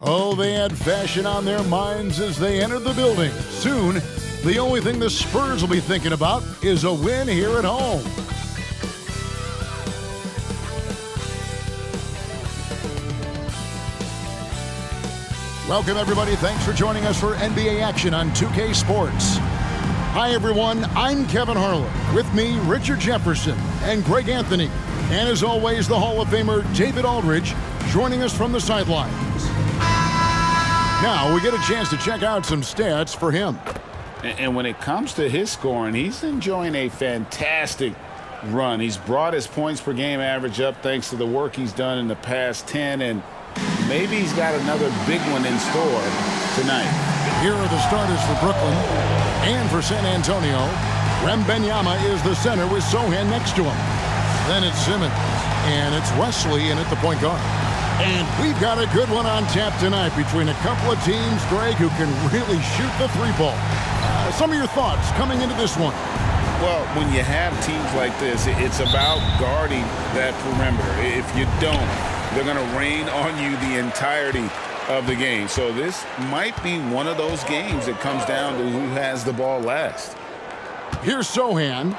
Oh, they had fashion on their minds as they entered the building. Soon, the only thing the Spurs will be thinking about is a win here at home. Welcome, everybody. Thanks for joining us for NBA action on 2K Sports. Hi, everyone. I'm Kevin Harlan. With me, Richard Jefferson and Greg Anthony. And as always, the Hall of Famer David Aldridge joining us from the sidelines. Now we get a chance to check out some stats for him. And when it comes to his scoring, he's enjoying a fantastic run. He's brought his points per game average up thanks to the work he's done in the past 10, and maybe he's got another big one in store tonight. Here are the starters for Brooklyn and for San Antonio. Wembayama is the center with Sohan next to him. Then it's Simmons, and it's Wesley in at the point guard. And we've got a good one on tap tonight between a couple of teams, Greg, who can really shoot the three ball. Some of your thoughts coming into this one? Well, when you have teams like this, it's about guarding that perimeter. If you don't, they're going to rain on you the entirety of the game. So this might be one of those games that comes down to who has the ball last. Here's Sohan.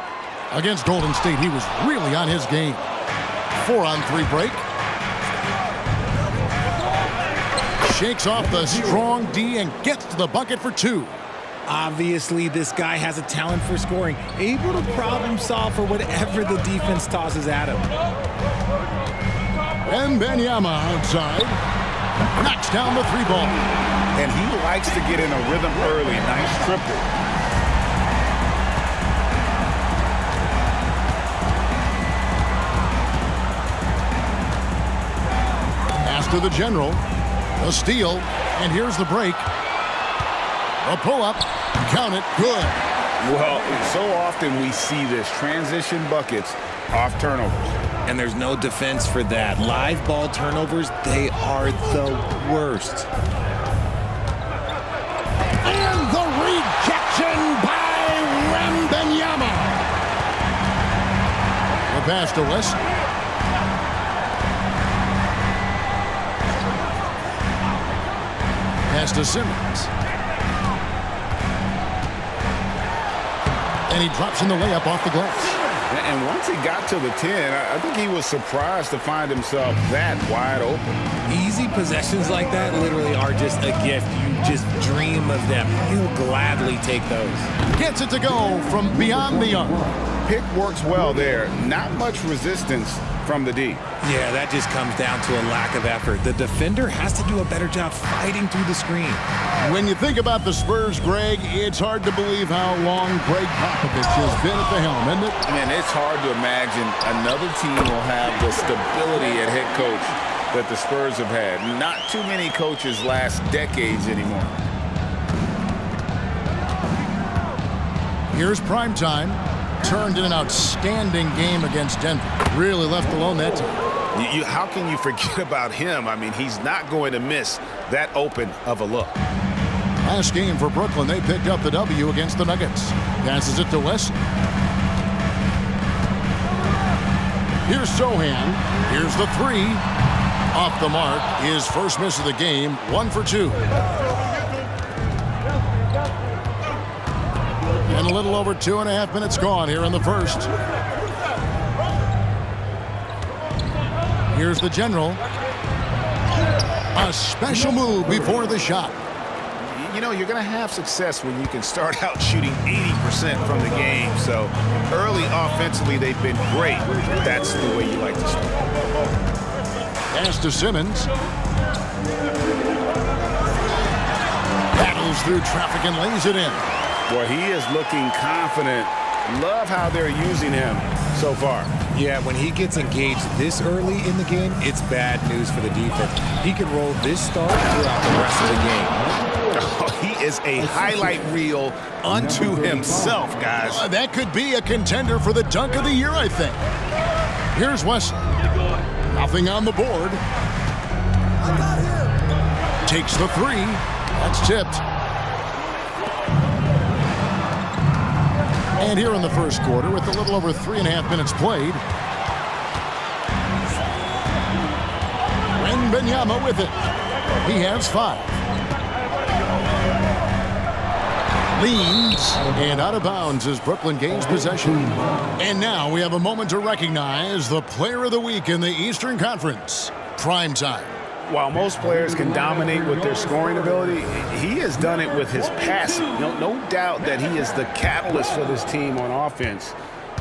Against Golden State, he was really on his game. 4-on-3 break. Shakes off the strong D and gets to the bucket for two. Obviously, this guy has a talent for scoring, able to problem solve for whatever the defense tosses at him. Wembayama outside. Knocks down the three ball. And he likes to get in a rhythm early. Nice triple. Pass to the general. A steal, and here's the break. A pull-up, count it, good. Well, so often we see this, transition buckets off turnovers. And there's no defense for that. Live ball turnovers, they are the worst. And the rejection by Jimbanyama. The pass to West. Pass to Simmons. And he drops in the layup off the glass. And once he got to the 10, I think he was surprised to find himself that wide open. Easy possessions like that literally are just a gift. You just dream of them. He'll gladly take those. Gets it to go from beyond the arc. Pick works well there. Not much resistance from the D. Yeah, that just comes down to a lack of effort. The defender has to do a better job fighting through the screen. When you think about the Spurs, Greg, it's hard to believe how long Greg Popovich has been at the helm, isn't it? Man, it's hard to imagine another team will have the stability at head coach that the Spurs have had. Not too many coaches last decades anymore. Here's primetime. Turned in an outstanding game against Denver. Really left alone that time. How can you forget about him? I mean, he's not going to miss that open of a look. Last game for Brooklyn, they picked up the W against the Nuggets. Passes it to West. Here's Sohan. Here's the three. Off the mark. His first miss of the game. 1 for 2. And a little over 2.5 minutes gone here in the first. Here's the general. A special move before the shot. You know, you're going to have success when you can start out shooting 80% from the game. So early offensively, they've been great. That's the way you like to start. Pass to Simmons. Battles through traffic and lays it in. Boy, he is looking confident. Love how they're using him so far. Yeah, when he gets engaged this early in the game, it's bad news for the defense. He can roll this start throughout the rest of the game. Oh, he is a highlight reel unto himself, guys. That could be a contender for the dunk of the year, I think. Here's Wesley. Nothing on the board. Takes the three. That's tipped. And here in the first quarter, with a little over 3.5 minutes played, Wembayama with it. He has 5. Leans, and out of bounds as Brooklyn gains possession. And now we have a moment to recognize the player of the week in the Eastern Conference. Prime time. While most players can dominate with their scoring ability, he has done it with his passing. No doubt that he is the catalyst for this team on offense.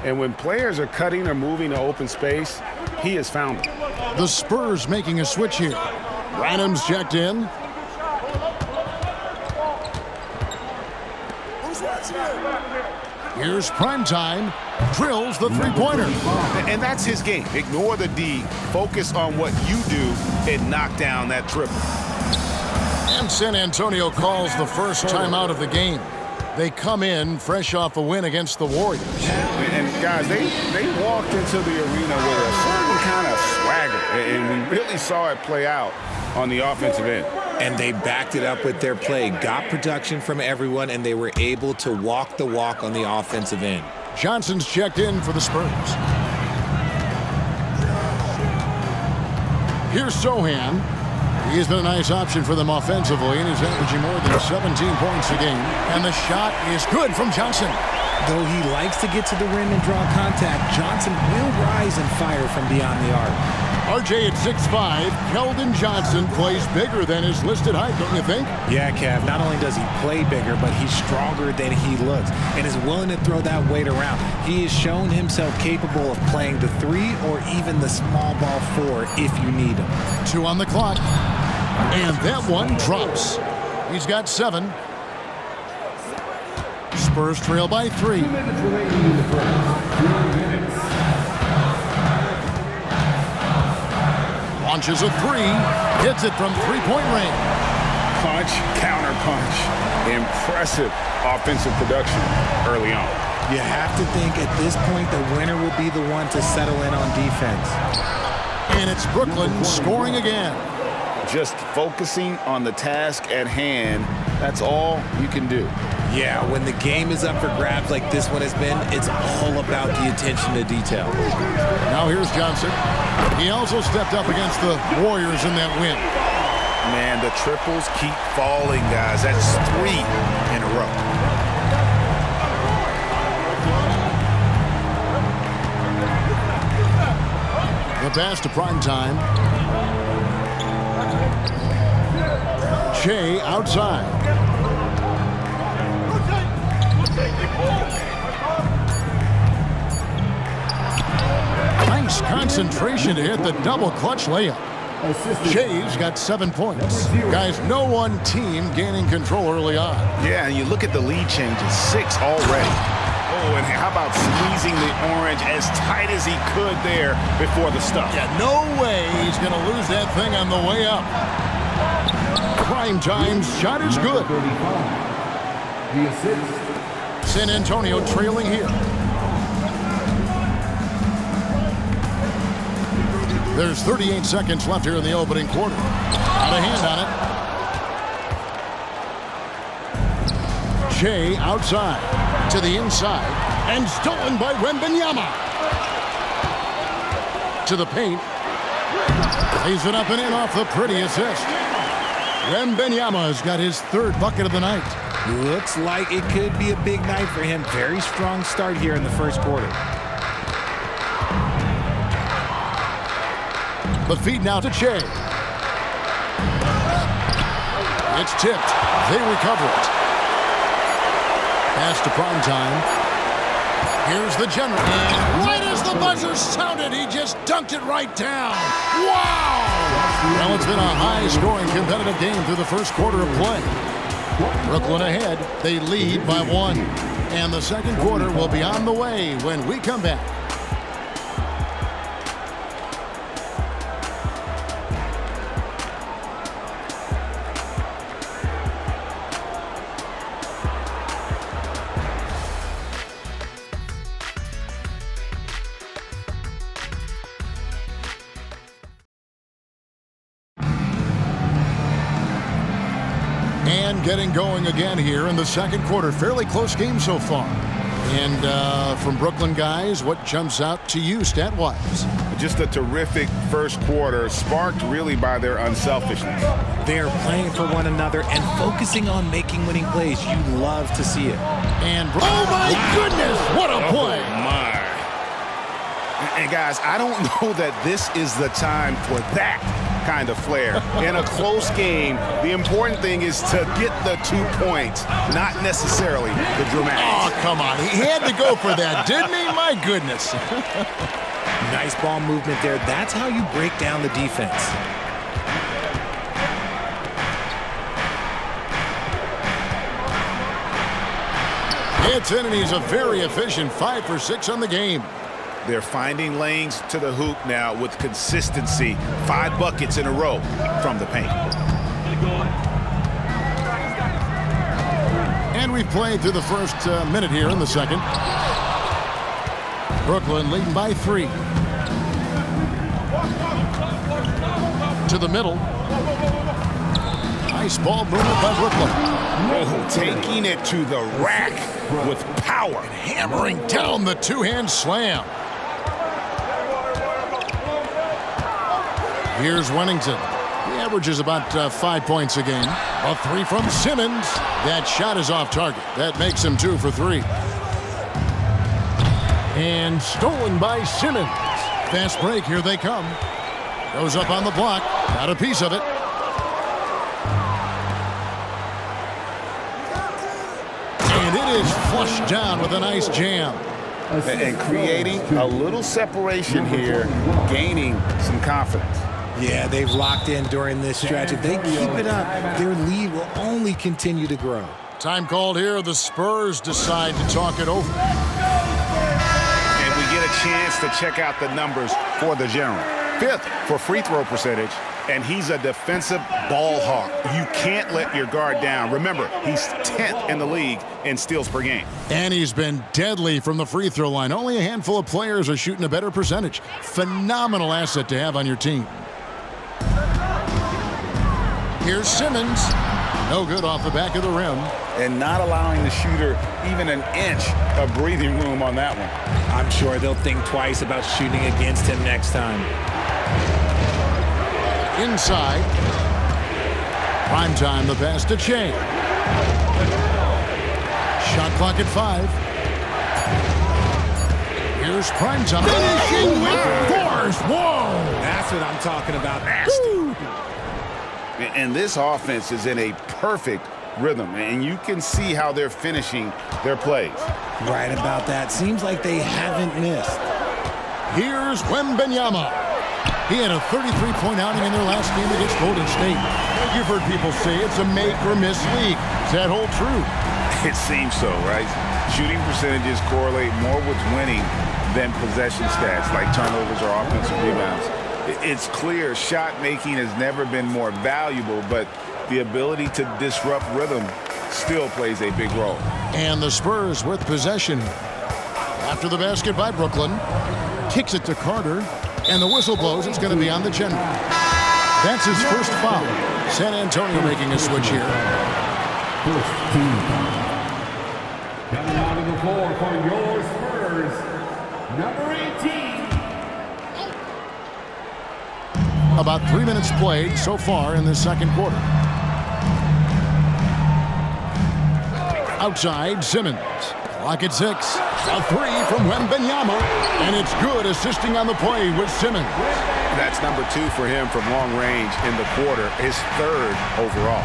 And when players are cutting or moving to open space, he has found them. The Spurs making a switch here. Branham's checked in. Here's Primetime. Drills the three-pointer. And that's his game. Ignore the D. Focus on what you do and knock down that triple. And San Antonio calls the first timeout of the game. They come in fresh off a win against the Warriors. And guys, they walked into the arena with a certain kind of swagger. And we really saw it play out on the offensive end. And they backed it up with their play, got production from everyone, and they were able to walk the walk on the offensive end. Johnson's checked in for the Spurs. Here's Sohan. He's been a nice option for them offensively, and he's averaging more than 17 points a game. And the shot is good from Johnson. Though he likes to get to the rim and draw contact, Johnson will rise and fire from beyond the arc. RJ at 6'5", Keldon Johnson plays bigger than his listed height, don't you think? Yeah, Kev, not only does he play bigger, but he's stronger than he looks and is willing to throw that weight around. He has shown himself capable of playing the 3 or even the small ball 4 if you need him. 2 on the clock. And that one drops. He's got 7. Spurs trail by 3. Launches a 3. Hits it from three-point range. Punch, counter punch. Impressive offensive production early on. You have to think at this point the winner will be the one to settle in on defense. And it's Brooklyn scoring again. Just focusing on the task at hand, that's all you can do. Yeah, when the game is up for grabs like this one has been, it's all about the attention to detail. Now here's Johnson. He also stepped up against the Warriors in that win. Man, the triples keep falling, guys. That's 3 in a row. The pass to Primetime. Shea outside. Nice concentration to hit the double clutch layup. Shea's got 7 points. Guys, no one team gaining control early on. Yeah, and you look at the lead changes, 6 already. Oh, and how about squeezing the orange as tight as he could there before the stuff? Yeah, no way he's going to lose that thing on the way up. Primetime's shot is good. San Antonio trailing here. There's 38 seconds left here in the opening quarter. Got a hand on it. Shea outside to the inside and stolen by Wembayama. To the paint. Lays it up and in off the pretty assist. Wembayama has got his 3rd bucket of the night. Looks like it could be a big night for him. Very strong start here in the first quarter. The feed now to Shea. It's tipped. They recover it. Pass to Primetime. Here's the general. And right as the buzzer sounded, he just dunked it right down. Wow! Well, it's been a high-scoring competitive game through the first quarter of play. Brooklyn ahead. They lead by 1. And the second quarter will be on the way when we come back. And getting going again here in the second quarter. Fairly close game so far. And from Brooklyn, guys, what jumps out to you stat-wise? Just a terrific first quarter, sparked really by their unselfishness. They're playing for one another and focusing on making winning plays. You love to see it. And oh my goodness, what a play! Oh my! And guys, I don't know that this is the time for that kind of flair. In a close game, the important thing is to get the 2 points, not necessarily the dramatics. Oh, come on. He had to go for that, didn't he? My goodness. Nice ball movement there. That's how you break down the defense. It's in, and he's a very efficient 5 for 6 on the game. They're finding lanes to the hoop now with consistency. 5 buckets in a row from the paint. And we've played through the first minute here in the second. Brooklyn leading by 3. To the middle. Nice ball movement by Brooklyn. Oh, taking it to the rack with power. Hammering down the two-hand slam. Here's Wennington. He averages about 5 points a game. A 3 from Simmons. That shot is off target. That makes him 2 for 3. And stolen by Simmons. Fast break. Here they come. Goes up on the block. Got a piece of it. And it is flushed down with a nice jam. And creating a little separation here, gaining some confidence. Yeah, they've locked in during this stretch. If they keep it up, their lead will only continue to grow. Time called here. The Spurs decide to talk it over. And we get a chance to check out the numbers for the General. 5th for free throw percentage, and he's a defensive ball hawk. You can't let your guard down. Remember, he's 10th in the league in steals per game. And he's been deadly from the free throw line. Only a handful of players are shooting a better percentage. Phenomenal asset to have on your team. Here's Simmons. No good off the back of the rim. And not allowing the shooter even an inch of breathing room on that one. I'm sure they'll think twice about shooting against him next time. Inside. Prime time, the pass to Chain. Shot clock at 5. Here's prime time. Finishing with force. Whoa! That's what I'm talking about. Woo! And this offense is in a perfect rhythm, and you can see how they're finishing their plays. Right about that. Seems like they haven't missed. Here's Wembayama. He had a 33-point outing in their last game against Golden State. You've heard people say it's a make-or-miss league. Does that hold true? It seems so, right? Shooting percentages correlate more with winning than possession stats like turnovers or offensive rebounds. It's clear shot making has never been more valuable, but the ability to disrupt rhythm still plays a big role. And the Spurs with possession. After the basket by Brooklyn. Kicks it to Carter. And the whistle blows. It's going to be on the General. That's his first foul. San Antonio making a switch here. First team foul. Coming out of the floor for your Spurs, number 18. About 3 minutes played so far in the second quarter. Outside, Simmons. Clock at 6. A 3 from Wembayama. And it's good, assisting on the play with Simmons. That's number 2 for him from long range in the quarter, his 3rd overall.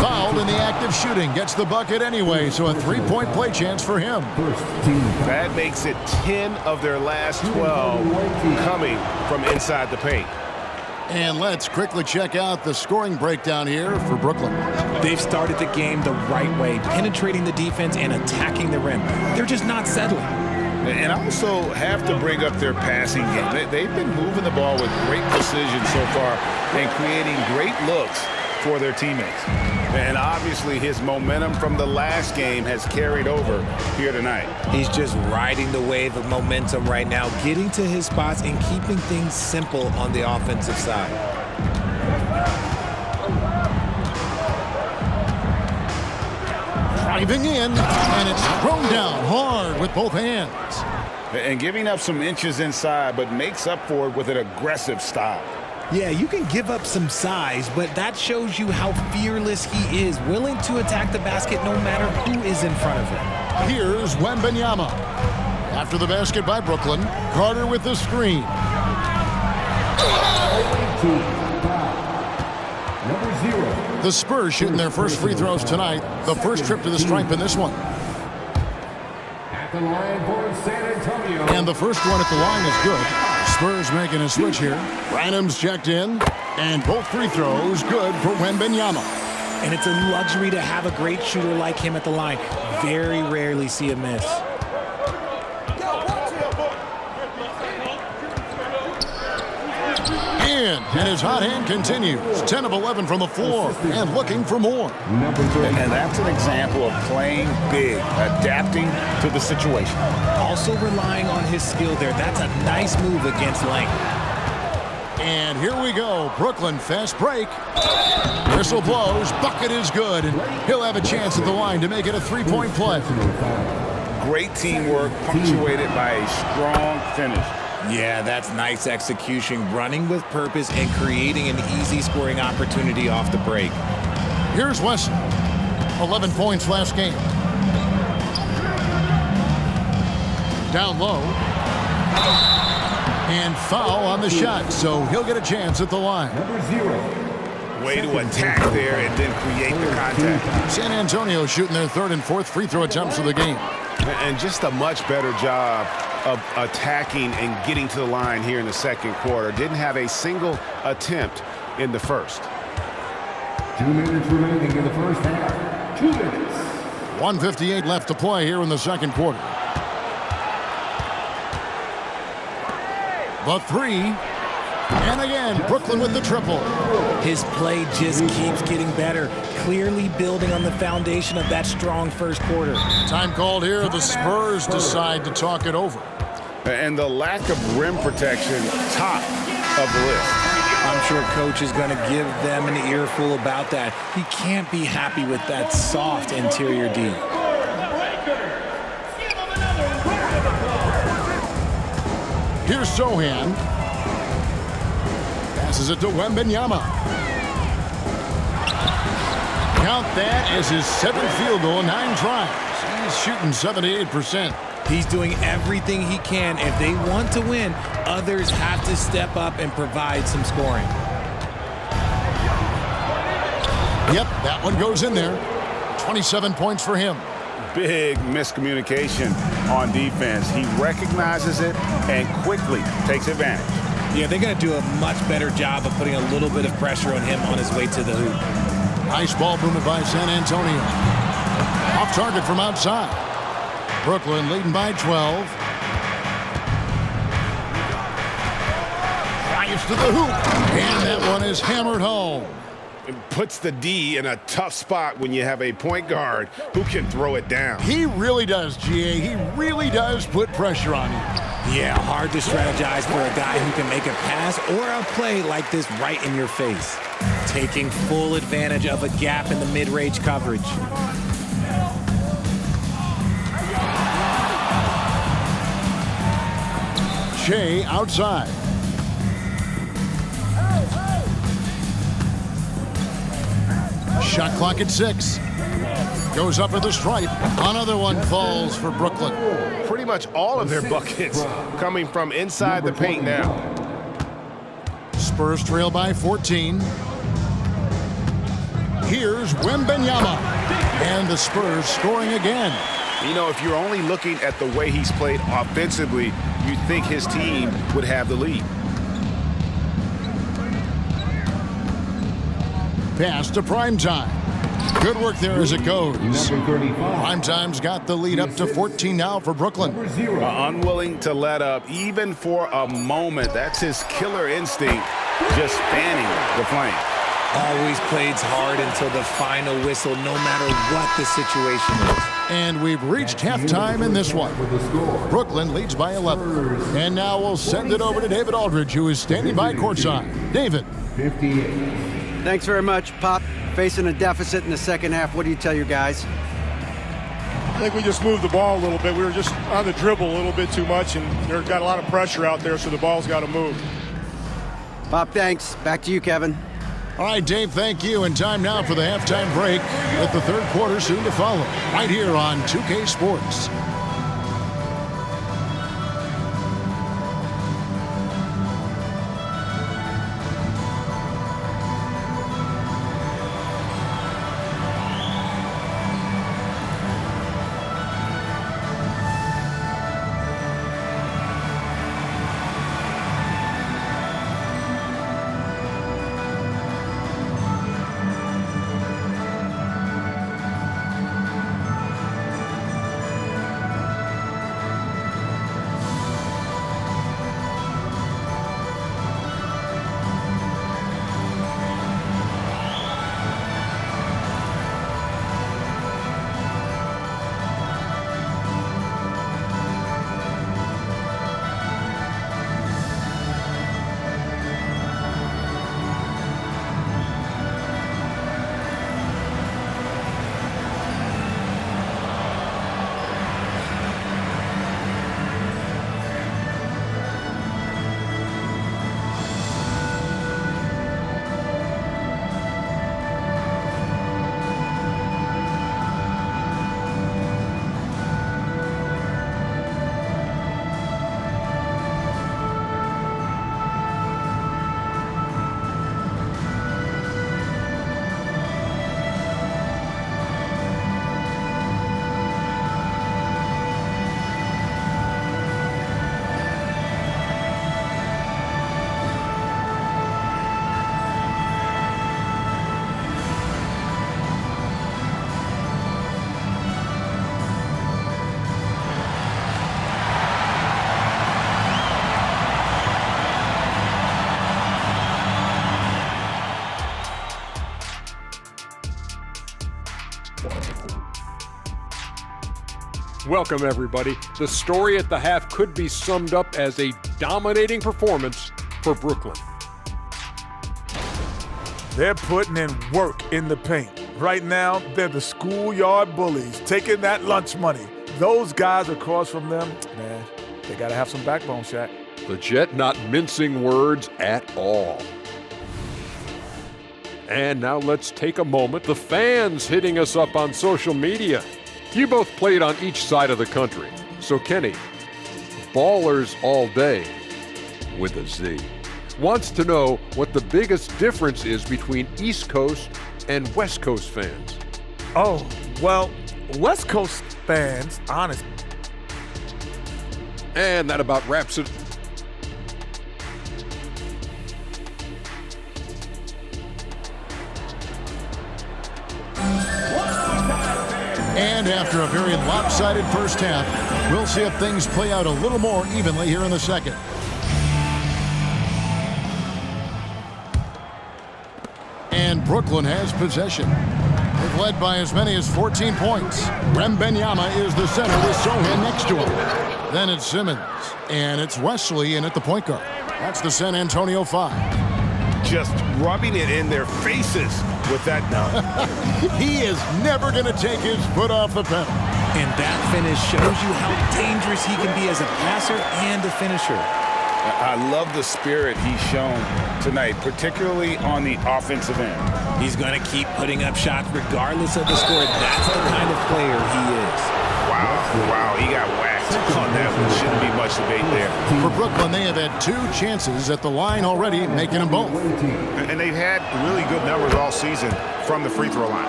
Fouled in the act of shooting. Gets the bucket anyway, so a 3-point play chance for him. That makes it 10 of their last 12 coming from inside the paint. And let's quickly check out the scoring breakdown here for Brooklyn. They've started the game the right way, penetrating the defense and attacking the rim. They're just not settling. And also have to bring up their passing game. They've been moving the ball with great precision so far and creating great looks for their teammates. And obviously his momentum from the last game has carried over here tonight. He's just riding the wave of momentum right now, getting to his spots and keeping things simple on the offensive side. Driving in, and it's thrown down hard with both hands. And giving up some inches inside, but makes up for it with an aggressive style. Yeah, you can give up some size, but that shows you how fearless he is, willing to attack the basket no matter who is in front of him. Here's Wembayama. After the basket by Brooklyn, Carter with the screen. Number 0. The Spurs shooting their first free throws tonight. The first trip to the stripe in this one. At the line for San Antonio. And the first one at the line is good. Spurs making a switch here. Branham's checked in. And both free throws good for Wembayama. And it's a luxury to have a great shooter like him at the line. Very rarely see a miss. And his hot hand continues. 10 of 11 from the floor and looking for more. And that's an example of playing big, adapting to the situation. Also relying on his skill there. That's a nice move against length. And here we go. Brooklyn fast break. Whistle blows. Bucket is good. And he'll have a chance at the line to make it a three-point play. Great teamwork punctuated by a strong finish. Yeah, that's nice execution, running with purpose and creating an easy scoring opportunity off the break. Here's Wesson. 11 points last game. Down low. And foul on the shot, so he'll get a chance at the line. Number 0. Way to attack there and then create the contact. San Antonio shooting their third and fourth free throw attempts of the game. And just a much better job of attacking and getting to the line here in the second quarter. Didn't have a single attempt in the first. 2 minutes remaining in the first half. 2 minutes. 1:58 left to play here in the second quarter. The three. And again, Brooklyn with the triple. His play just keeps getting better, clearly building on the foundation of that strong first quarter. Time called here. The Spurs decide to talk it over. And the lack of rim protection, top of the list. I'm sure coach is going to give them an earful about that. He can't be happy with that soft interior D. Here's Sohan. Passes it to Wembayama. Count that as his 7th field goal in 9 tries. He's shooting 78%. He's doing everything he can. If they want to win, others have to step up and provide some scoring. Yep, that one goes in there. 27 points for him. Big miscommunication on defense. He recognizes it and quickly takes advantage. Yeah, they're going to do a much better job of putting a little bit of pressure on him on his way to the hoop. Nice ball movement by San Antonio. Off target from outside. Brooklyn leading by 12. Drives to the hoop. And that one is hammered home. It puts the D in a tough spot when you have a point guard who can throw it down. He really does, GA. He really does put pressure on you. Yeah, hard to strategize for a guy who can make a pass or a play like this right in your face. Taking full advantage of a gap in the mid-range coverage. Shea outside. Shot clock at 6. Goes up at the stripe. Another one falls for Brooklyn. Pretty much all of their buckets coming from inside the paint now. Spurs trail by 14. Here's Wembayama. And the Spurs scoring again. You know, if you're only looking at the way he's played offensively, you'd think his team would have the lead. Pass to Primetime. Good work there as it goes. Number 35. Primetime's got the lead up to 14 now for Brooklyn. Number 0. Unwilling to let up even for a moment. That's his killer instinct, just fanning the flame. Always plays hard until the final whistle, no matter what the situation is. And we've reached halftime in this one. Brooklyn leads by 11. And now we'll send it over to David Aldridge, who is standing by courtside. David. 58. Thanks very much, Pop. Facing a deficit in the second half, what do you tell your guys? I think we just moved the ball a little bit. We were just on the dribble a little bit too much, and there got a lot of pressure out there, so the ball's got to move. Bob, thanks. Back to you, Kevin. All right, Dave, thank you. And time now for the halftime break with the third quarter soon to follow right here on 2K Sports. Welcome, everybody. The story at the half could be summed up as a dominating performance for Brooklyn. They're putting in work in the paint. Right now, they're the schoolyard bullies, taking that lunch money. Those guys across from them, man, they got to have some backbone, Shaq. The Jet not mincing words at all. And now let's take a moment. The fans hitting us up on social media. You both played on each side of the country. So Kenny, Ballers All Day, with a Z, wants to know what the biggest difference is between East Coast and West Coast fans. Oh, well, West Coast fans, honest. And that about wraps it. And after a very lopsided first half, we'll see if things play out a little more evenly here in the second. And Brooklyn has possession. They've led by as many as 14 points. Wembayama is the center with Sohan next to him. Then it's Simmons, and it's Wesley in at the point guard. That's the San Antonio 5. Just rubbing it in their faces with that dunk. He is never going to take his foot off the pedal. And that finish shows you how dangerous he can be as a passer and a finisher. I love the spirit he's shown tonight, particularly on the offensive end. He's going to keep putting up shots regardless of the score. That's the kind of player he is. Wow, he got whacked on that one. Shouldn't be much debate there. For Brooklyn, they have had 2 chances at the line already, making them both. And they've had really good numbers all season from the free throw line.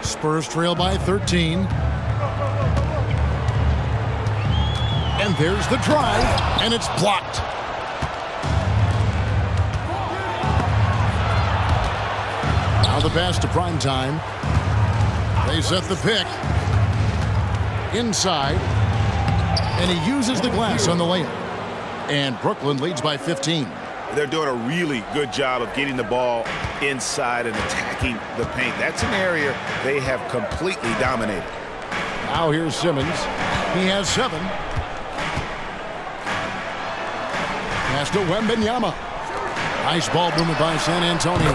Spurs trail by 13. And there's the drive, and it's blocked. Now the pass to Primetime. They set the pick. Inside. And he uses the glass on the layup. And Brooklyn leads by 15. They're doing a really good job of getting the ball inside and attacking the paint. That's an area they have completely dominated. Now here's Simmons. He has 7. Pass to Wembayama. Nice ball movement by San Antonio.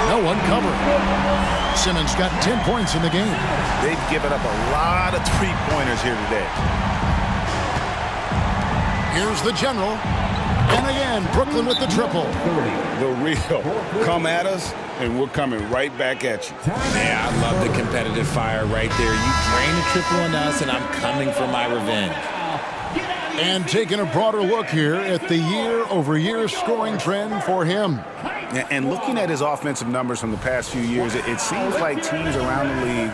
No one covering. Simmons got 10 points in the game. They've given up a lot of three-pointers here today. Here's the general. And again, Brooklyn with the triple. The real. Come at us, and we're coming right back at you. Yeah, I love the competitive fire right there. You drain a triple on us, and I'm coming for my revenge. And taking a broader look here at the year-over-year scoring trend for him. And looking at his offensive numbers from the past few years, it seems like teams around the league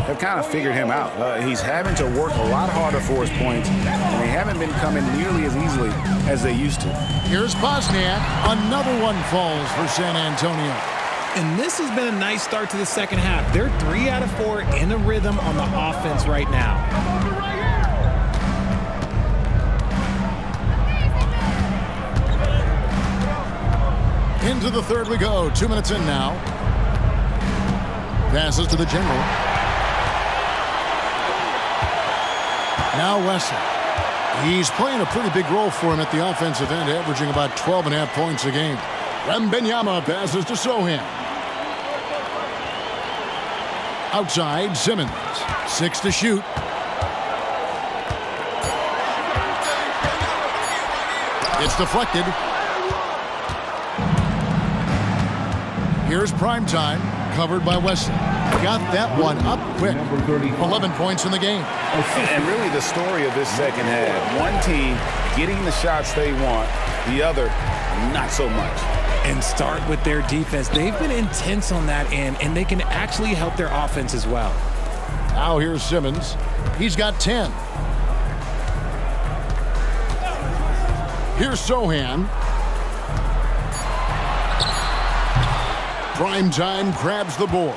have kind of figured him out. He's having to work a lot harder for his points, and they haven't been coming nearly as easily as they used to. Here's Bosniak. Another one falls for San Antonio. And this has been a nice start to the second half. They're 3 out of 4 in a rhythm on the offense right now. Into the third we go. 2 minutes in now. Passes to the general. Now Wesley. He's playing a pretty big role for him at the offensive end, averaging about 12.5 points a game. Wembayama passes to Sohan. Outside, Simmons. 6 to shoot. It's deflected. Here's prime time, covered by Wesley. Got that one up quick. 11 points in the game. And really the story of this second half. One team getting the shots they want, the other not so much. And start with their defense. They've been intense on that end, and they can actually help their offense as well. Now here's Simmons. He's got 10. Here's Sohan. Prime time grabs the board.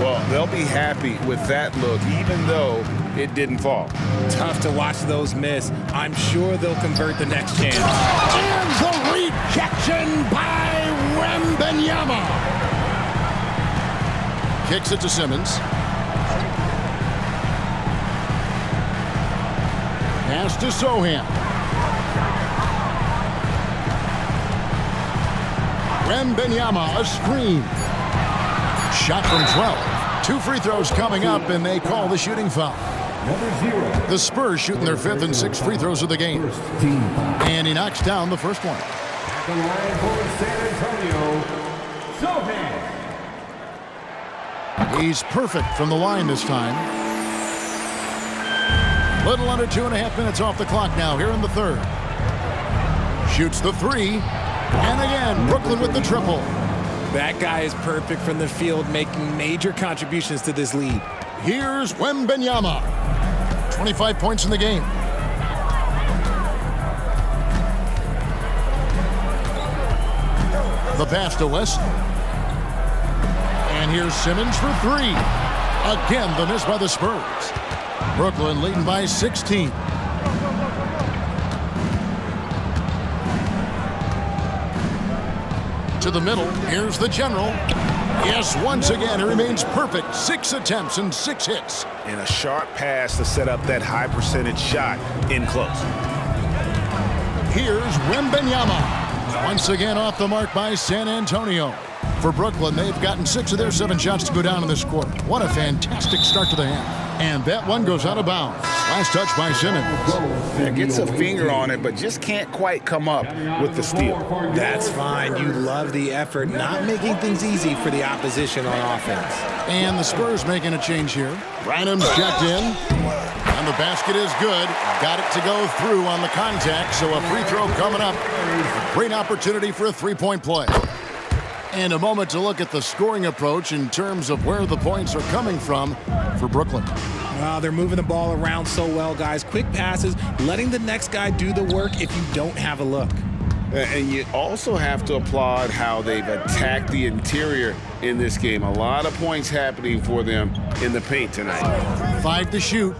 Well, they'll be happy with that look, even though it didn't fall. Tough to watch those miss. I'm sure they'll convert the next chance. And the rejection by Wembayama. Kicks it to Simmons. Pass to Sohan. Wembayama, a screen. Shot from 12. 2 free throws coming up, and they call the shooting foul. The Spurs shooting their 5th and 6th free throws of the game. And he knocks down the first one. At the line for San Antonio, Sohan. He's perfect from the line this time. Little under 2.5 minutes off the clock now here in the third. Shoots the 3. And again, Brooklyn with the triple. That guy is perfect from the field, making major contributions to this lead. Here's Wembayama. 25 points in the game. The pass to Wesley. And here's Simmons for 3. Again, the miss by the Spurs. Brooklyn leading by 16. To the middle. Here's the general. Yes, once again, he remains perfect. 6 attempts and 6 hits. And a sharp pass to set up that high percentage shot in close. Here's Wembayama. Once again off the mark by San Antonio. For Brooklyn, they've gotten 6 of their 7 shots to go down in this quarter. What a fantastic start to the half. And that one goes out of bounds. Last touch by Simmons. Yeah, gets a finger on it, but just can't quite come up with the steal. That's fine. You love the effort, not making things easy for the opposition on offense. And the Spurs making a change here. Rynham's checked in. And the basket is good. Got it to go through on the contact, so a free throw coming up. Great opportunity for a 3-point play. And a moment to look at the scoring approach in terms of where the points are coming from for Brooklyn. Wow, they're moving the ball around so well, guys. Quick passes, letting the next guy do the work if you don't have a look. And you also have to applaud how they've attacked the interior in this game. A lot of points happening for them in the paint tonight. 5 to shoot.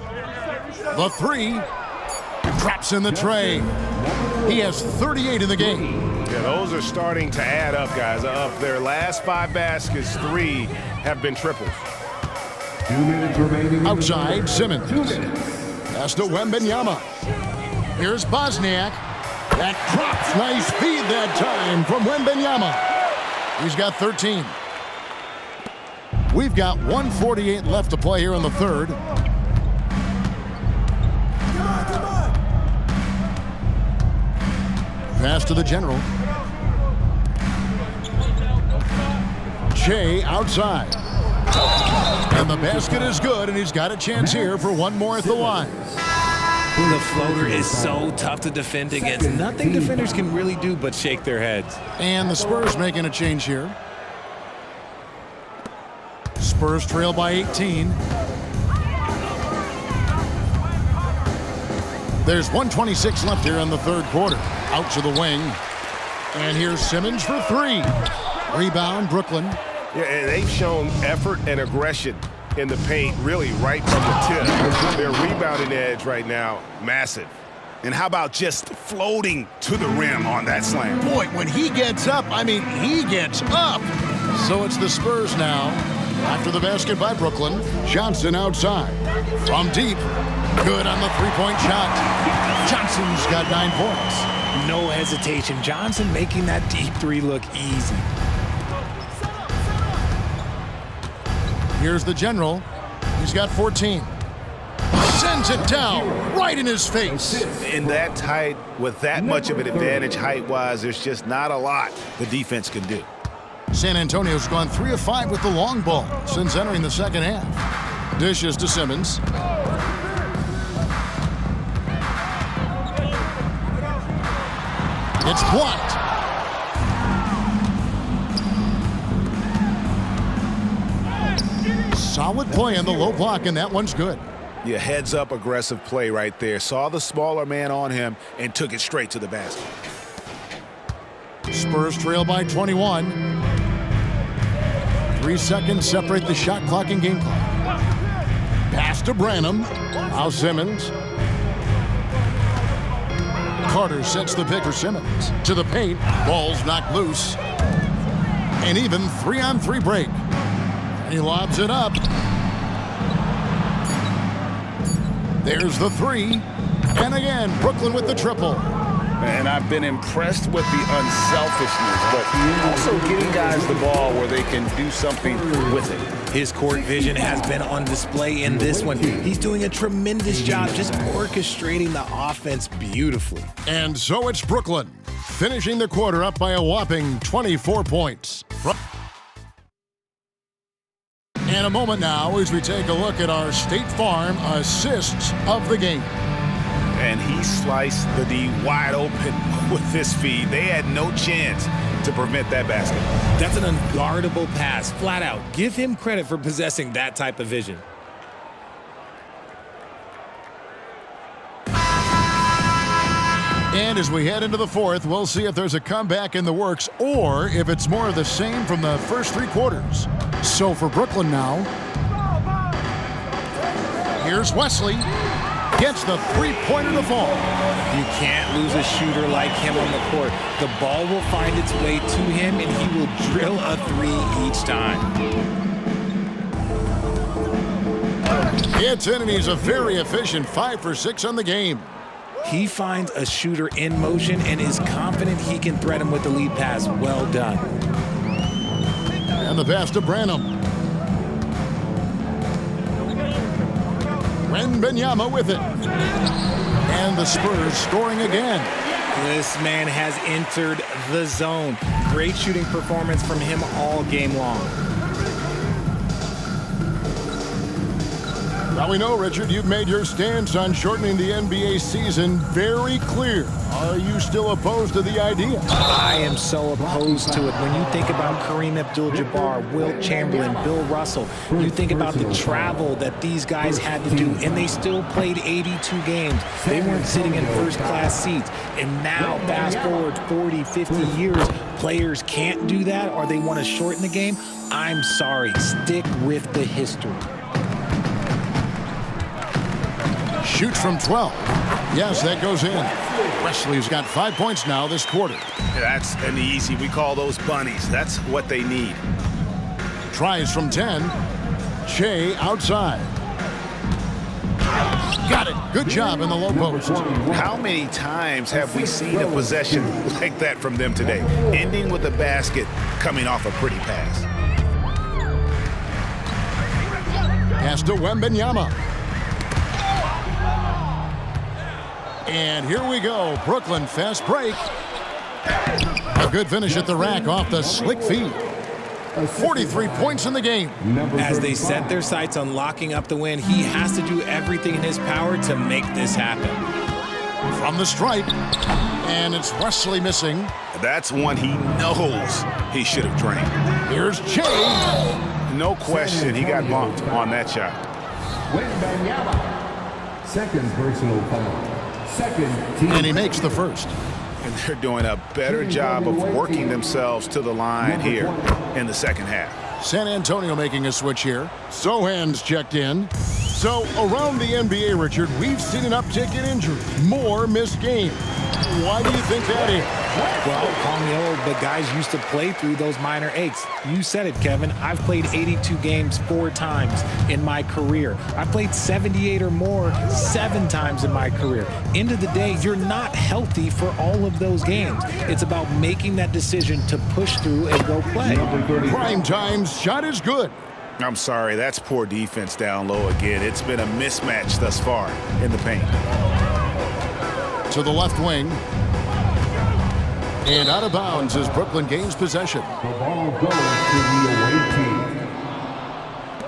The 3. Drops in the tray. He has 38 in the game. Yeah, those are starting to add up, guys. Of their last 5 baskets, 3 have been triples. 2 minutes remaining. Outside, Simmons. 2 minutes. Pass to Wembayama. Here's Bosniak. That drops. Nice feed that time from Wembayama. He's got 13. We've got 1:48 left to play here in the third. Pass to the general. Shea outside. And the basket is good, and he's got a chance here for one more at the line. The floater is so tough to defend against. Nothing defenders can really do but shake their heads. And the Spurs making a change here. Spurs trail by 18. There's 1:26 left here in the third quarter. Out to the wing. And here's Simmons for three. Rebound, Brooklyn. Yeah, and they've shown effort and aggression in the paint, really right from the tip. Their rebounding edge right now, massive. And how about just floating to the rim on that slam? Boy, when he gets up, I mean, he gets up. So it's the Spurs now. After the basket by Brooklyn, Johnson outside. From deep, good on the three-point shot. Johnson's got 9 points. No hesitation. Johnson making that deep three look easy. Here's the general. He's got 14. Sends it down right in his face. In that tight, with that much of an advantage height-wise, there's just not a lot the defense can do. San Antonio's gone 3 of 5 with the long ball since entering the second half. Dishes to Simmons. It's blocked. Solid play in the low block, and that one's good. Yeah, heads-up aggressive play right there. Saw the smaller man on him and took it straight to the basket. Spurs trail by 21. 3 seconds separate the shot clock and game clock. Pass to Branham. Now Simmons. Carter sets the pick for Simmons. To the paint. Ball's knocked loose. An even 3-on-3 break. He lobs it up. There's the three. And again, Brooklyn with the triple. And I've been impressed with the unselfishness, but also getting guys the ball where they can do something with it. His court vision has been on display in this one. He's doing a tremendous job just orchestrating the offense beautifully. And so it's Brooklyn, finishing the quarter up by a whopping 24 points. And a moment now as we take a look at our State Farm assists of the game. And he sliced the D wide open with this feed. They had no chance to prevent that basket. That's an unguardable pass, flat out. Give him credit for possessing that type of vision. And as we head into the fourth, we'll see if there's a comeback in the works or if it's more of the same from the first 3 quarters. So for Brooklyn now, here's Wesley. Gets the three-pointer to fall. You can't lose a shooter like him on the court. The ball will find its way to him, and he will drill a 3 each time. Gets in, and he's a very efficient 5 for 6 on the game. He finds a shooter in motion and is confident he can thread him with the lead pass. Well done. And the pass to Branham. Wembayama with it. And the Spurs scoring again. This man has entered the zone. Great shooting performance from him all game long. Now we know, Richard, you've made your stance on shortening the NBA season very clear. Are you still opposed to the idea? I am so opposed to it. When you think about Kareem Abdul-Jabbar, Wilt Chamberlain, Bill Russell, you think about the travel that these guys had to do, and they still played 82 games. They weren't sitting in first-class seats. And now, fast forward 40, 50 years, players can't do that or they want to shorten the game. I'm sorry. Stick with the history. Shoots from 12. Yes, that goes in. Wesley's got 5 points now this quarter. That's an easy. We call those bunnies. That's what they need. Tries from 10. Shea outside. Got it. Good job in the low post. How many times have we seen a possession like that from them today? Ending with a basket coming off a pretty pass. Pass to Wembayama. And here we go. Brooklyn fast break. A good finish at the rack off the slick feed. 43 points in the game. As they set their sights on locking up the win, he has to do everything in his power to make this happen. From the stripe, and it's Wesley missing. That's one he knows he should have drained. Here's Jay. No question, he got bumped on that shot. Wembayama. Second personal foul. Second team. And he makes the first. And they're doing a better job of working themselves to the line here in the second half. San Antonio making a switch here. Sohan's checked in. So around the NBA, Richard, we've seen an uptick in injuries. More missed games. Why do you think that is? Well, on the old, but guys used to play through those minor aches. You said it, Kevin. I've played 82 games 4 times in my career. I played 78 or more 7 times in my career. End of the day, you're not healthy for all of those games. It's about making that decision to push through and go play. Prime time's shot is good. I'm sorry, that's poor defense down low again. It's been a mismatch thus far in the paint. To the left wing. And out of bounds as Brooklyn gains possession. The ball goes to the away team.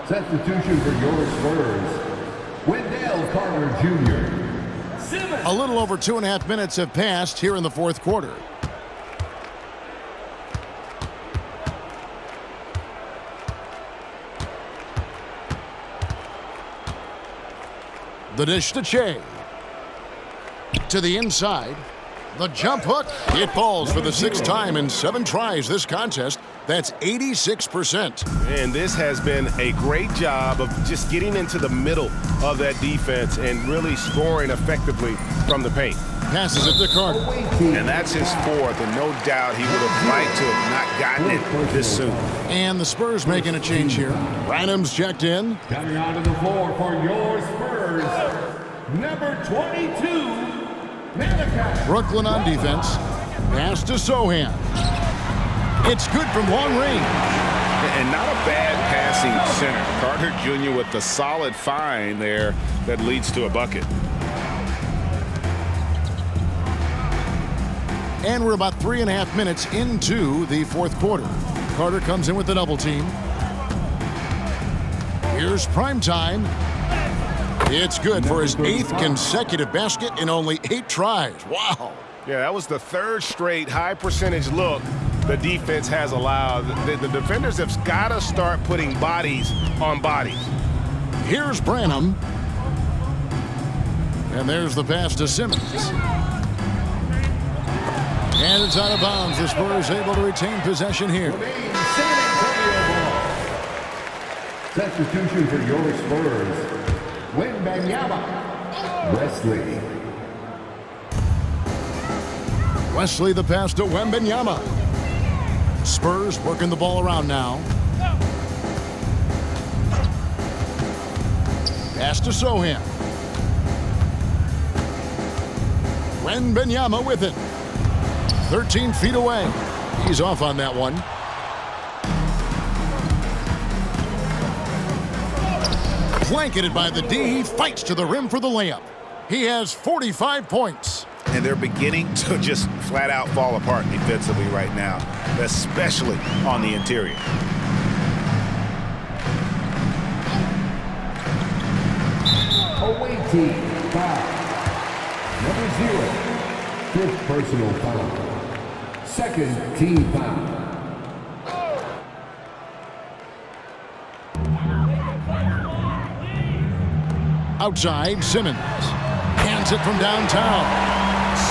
Substitution for your Spurs. Wendell Carter Jr. A little over 2.5 minutes have passed here in the fourth quarter. The dish to Che. To the inside. The jump hook. It falls for the 6th time in 7 tries this contest. That's 86%. And this has been a great job of just getting into the middle of that defense and really scoring effectively from the paint. Passes it to Carter. And that's his 4th, and no doubt he would have liked to have not gotten it this soon. And the Spurs making a change here. Branham's checked in. Coming onto the floor for your Spurs, number 22, Malachi. Brooklyn on defense. Pass to Sohan. It's good from long range. And not a bad passing center. Carter Jr. with the solid find there that leads to a bucket. And we're about 3.5 minutes into the fourth quarter. Carter comes in with the double team. Here's prime time. It's good for his 8th consecutive basket in only 8 tries. Wow. Yeah, that was the 3rd straight high percentage look the defense has allowed. The defenders have got to start putting bodies on bodies. Here's Branham. And there's the pass to Simmons. And it's out of bounds. The Spurs able to retain possession here. Substitution for your Spurs, Wembayama. Wesley. Wesley the pass to Wembayama. Spurs working the ball around now. Pass to Sohan. Wembayama with it. 13 feet away. He's off on that one. Blanketed by the D. He fights to the rim for the layup. He has 45 points. And they're beginning to just flat out fall apart defensively right now, especially on the interior. Away team, foul. Number 0, 5th personal foul. 2nd team foul. Outside, Simmons. Hands it from downtown.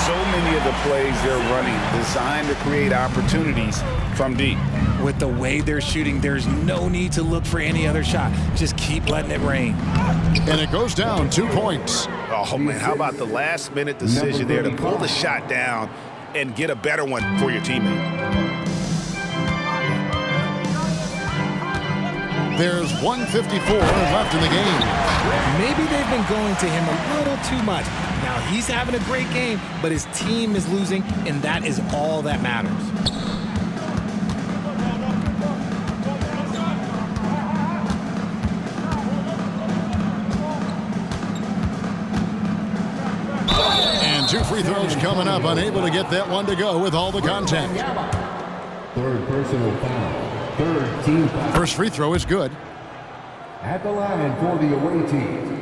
So many of the plays they're running designed to create opportunities from deep. With the way they're shooting, there's no need to look for any other shot. Just keep letting it rain. And it goes down 2 points. Oh, man, how about the last-minute decision there to pull the shot down and get a better one for your teammate? There's 1:54 left in the game. Maybe they've been going to him a little too much. Now he's having a great game, but his team is losing, and that is all that matters. free throws coming up. Unable to get that one to go with all the contact. Third personal foul. Third team foul. First free throw is good. At the line for the away team,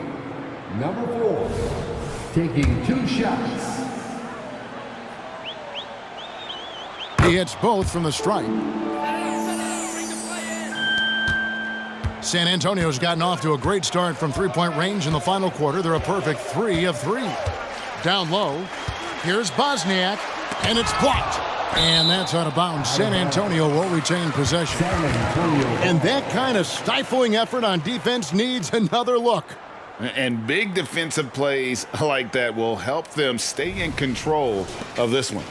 number 4, taking 2 shots. He hits both from the stripe. San Antonio's gotten off to a great start from three-point range in the final quarter. They're a perfect 3 of 3. Down low, here's Bosniak, and it's blocked. And that's out of bounds. San Antonio will retain possession. And that kind of stifling effort on defense needs another look. And big defensive plays like that will help them stay in control of this one.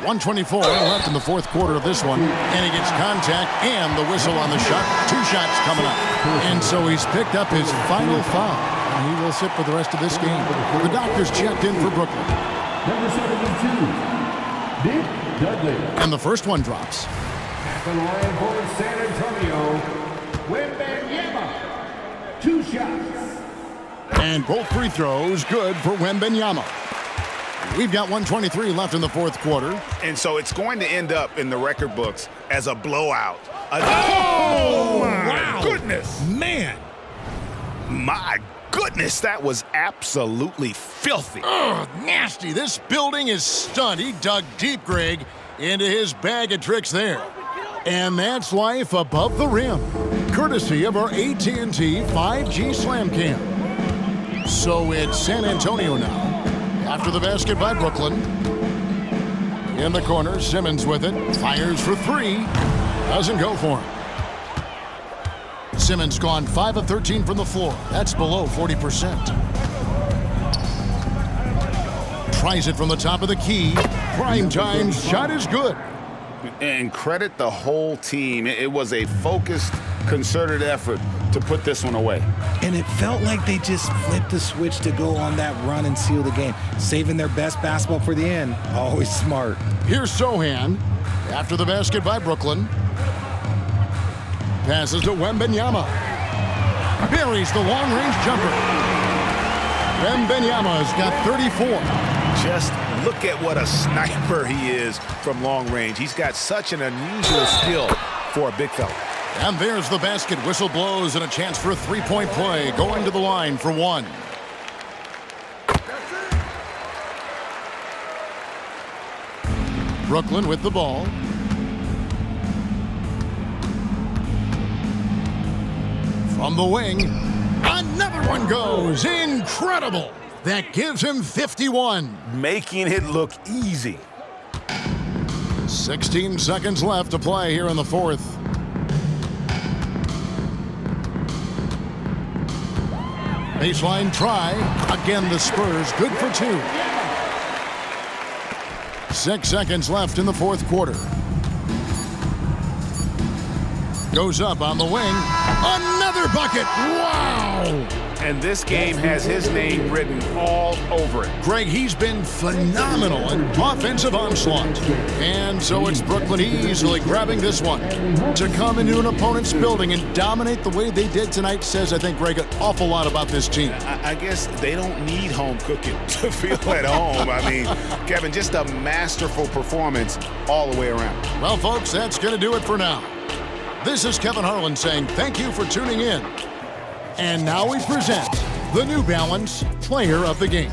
.124 left in the fourth quarter of this one, and he gets contact and the whistle on the shot. 2 shots coming up. And so he's picked up his final foul, and he will sit for the rest of this game. The doctors checked in for Brooklyn. Number 72, Nick Dudley. And the first one drops. At the line for San Antonio, Wembayama. 2 shots. And both free throws good for Wembayama. We've got 1:23 left in the fourth quarter. And so it's going to end up in the record books as a blowout. Oh, my goodness. Man. My goodness, that was absolutely filthy. Ugh, nasty. This building is stunned. He dug deep, Greg, into his bag of tricks there. And that's life above the rim, courtesy of our AT&T 5G Slam Cam. So it's San Antonio now. After the basket by Brooklyn. In the corner, Simmons with it. Fires for 3. Doesn't go for him. Simmons gone 5 of 13 from the floor. That's below 40%. Tries it from the top of the key. Prime time shot is good. And credit the whole team. It was a focused, concerted effort to put this one away. And it felt like they just flipped the switch to go on that run and seal the game. Saving their best basketball for the end. Always smart. Here's Sohan. After the basket by Brooklyn. Passes to Wembayama. Buries the long-range jumper. Wembayama's got 34. Just look at what a sniper he is from long range. He's got such an unusual skill for a big fella. And there's the basket. Whistle blows and a chance for a three-point play. Going to the line for 1. Brooklyn with the ball. From the wing, another one goes. Incredible. That gives him 51. Making it look easy. 16 seconds left to play here in the fourth. Baseline try. Again, the Spurs good for 2. 6 seconds left in the fourth quarter. Goes up on the wing. Another bucket. Wow. And this game has his name written all over it. Greg, he's been phenomenal in offensive onslaught. And so it's Brooklyn easily grabbing this one. To come into an opponent's building and dominate the way they did tonight says, I think, Greg, an awful lot about this team. I guess they don't need home cooking to feel at home. I mean, Kevin, just a masterful performance all the way around. Well, folks, that's going to do it for now. This is Kevin Harlan saying thank you for tuning in. And now we present the New Balance Player of the Game.